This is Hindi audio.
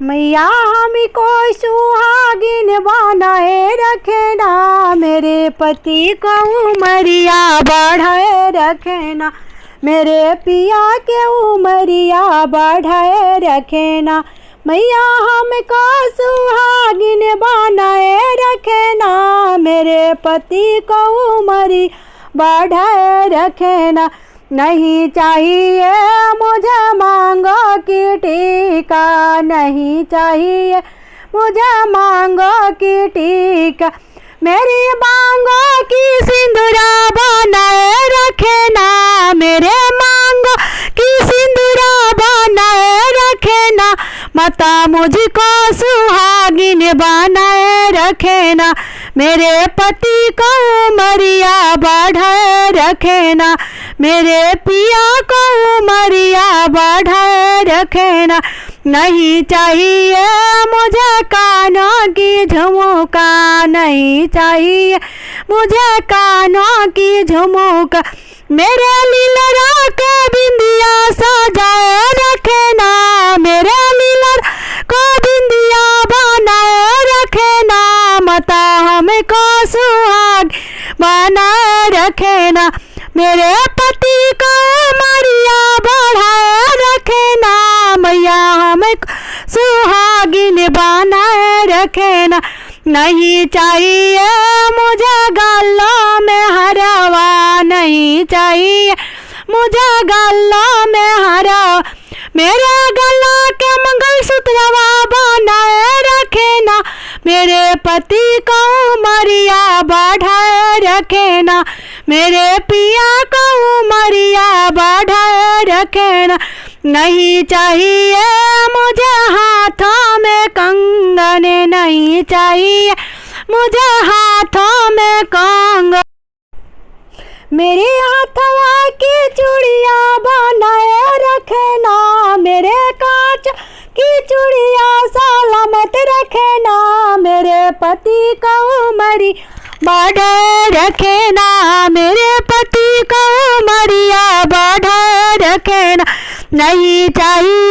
मैया हमको सुहागिन बनाए रखना, मेरे पति को उमरिया बढ़ाए रखना, मेरे पिया के उमरिया बढ़ाए रखना। मैया हमको सुहागिन बनाए रखना, मेरे पति को उमरी बढ़ाए रखना। नहीं चाहिए मुझे मांगो की टीका, नहीं चाहिए मुझे मांगो की टीका, मेरी मांगो की सिंदूरा बनाए रखना, मेरे मांगो की सिंदूरा बनाए रखना। माता मुझको सुहागिन बनाए रखना, मेरे पति को उमरिया बढ़ाए रखना, मेरे पिया को उमरिया बढ़ाए रखना। नहीं चाहिए मुझे कानों की झुमका, नहीं चाहिए मुझे कानों की झुमका, मेरे लीलरा के बिंदिया सजाए रखना, मेरे लीलरा को बिंदिया बनाए रखना। माता हमको सुहाग बनाए रखना, मेरे पति को उमरिया बढ़ाए रखना, मैया हमको सुहागिन बनाए रखना। नहीं चाहिए मुझे गलों में हरवा, नहीं चाहिए मुझे गलों में हरवा, मेरे गला के मंगलसूत्रवा बनाए रखना, मेरे पति को उमरिया बढ़ाए रखना, मेरे पिया को उमरिया बढ़ाए रखना। नहीं चाहिए मुझे हाथों में कंगन, नहीं चाहिए मुझे हाथों में कंगन, मेरे हाथवा की चूड़िया बनाए रखना, मेरे कांच की चूड़िया सलामत रखना, मेरे पति को उमरी बढ़ाए रखना, मेरे पति को उमरिया बढ़ाए रखना। नहीं चाहिए